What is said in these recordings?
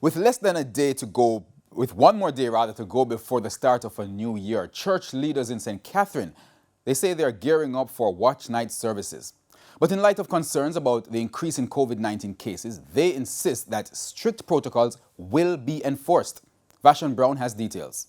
With less than a day to go, with one more day rather to go before the start of a new year, church leaders in St. Catherine, they say they're gearing up for watch night services. But in light of concerns about the increase in COVID-19 cases, they insist that strict protocols will be enforced. Vashon Brown has details.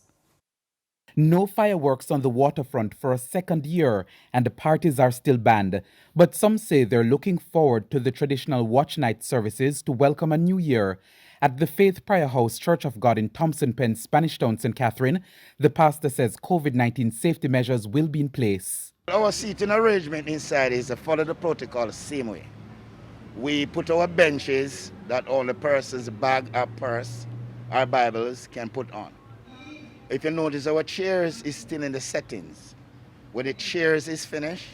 No fireworks on the waterfront for a second year, and the parties are still banned. But some say they're looking forward to the traditional watch night services to welcome a new year. At the Faith Prayer House Church of God in Thompson Pen, Spanish Town, St. Catherine, the pastor says COVID-19 safety measures will be in place. Our seating arrangement inside is to follow the protocol the same way. We put our benches that all the person's bag or purse or Bibles can put on. If you notice, our chairs is still in the settings. When the chairs is finished,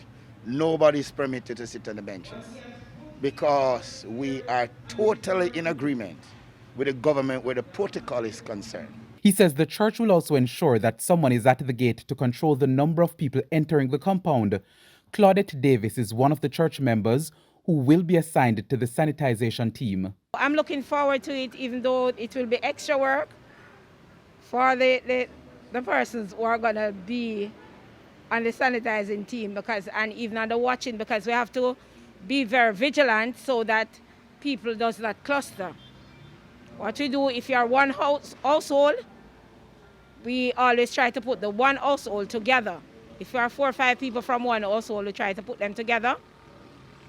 nobody is permitted to sit on the benches because we are totally in agreement with the government where the protocol is concerned. He says the church will also ensure that someone is at the gate to control the number of people entering the compound. Claudette Davis is one of the church members who will be assigned to the sanitization team. I'm looking forward to it, even though it will be extra work for the persons who are going to be on the sanitizing team and even on the watching, because we have to be very vigilant so that people does not cluster. What we do, if you are one household, we always try to put the one household together. If you are 4 or 5 people from one household, we try to put them together.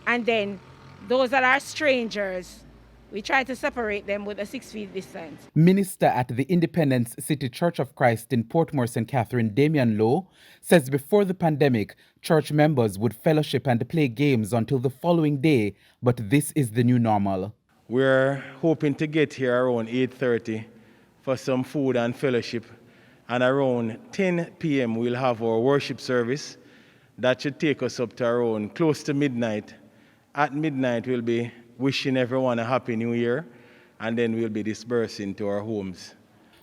And then those that are strangers, we try to separate them with a 6 feet distance. Minister at the Independence City Church of Christ in Portmore, St. Catherine, Damian Lowe, says before the pandemic, church members would fellowship and play games until the following day, but this is the new normal. We're hoping to get here around 8:30 for some food and fellowship, and around 10 p.m. we'll have our worship service. That should take us up to around close to midnight. At midnight, we'll be wishing everyone a happy new year, and then we'll be dispersing to our homes.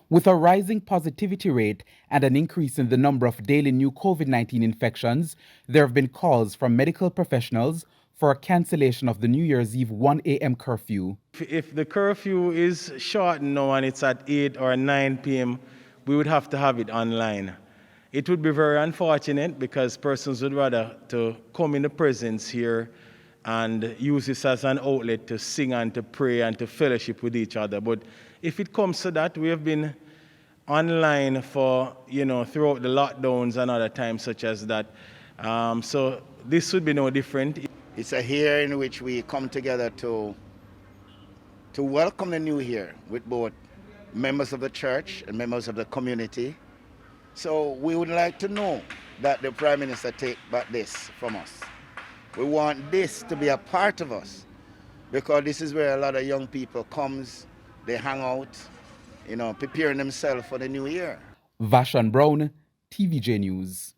With a rising positivity rate and an increase in the number of daily new COVID-19 infections, there have been calls from medical professionals for a cancellation of the New Year's Eve 1 a.m. curfew. If the curfew is shortened now and it's at 8 or 9 p.m., we would have to have it online. It would be very unfortunate because persons would rather to come in the presence here and use this as an outlet to sing and to pray and to fellowship with each other. But if it comes to that, we have been online for, throughout the lockdowns and other times such as that. So this would be no different. It's a year in which we come together to welcome the new year with both members of the church and members of the community. So we would like to know that the Prime Minister take back this from us. We want this to be a part of us because this is where a lot of young people comes, they hang out, preparing themselves for the new year. Vashon Brown, TVJ News.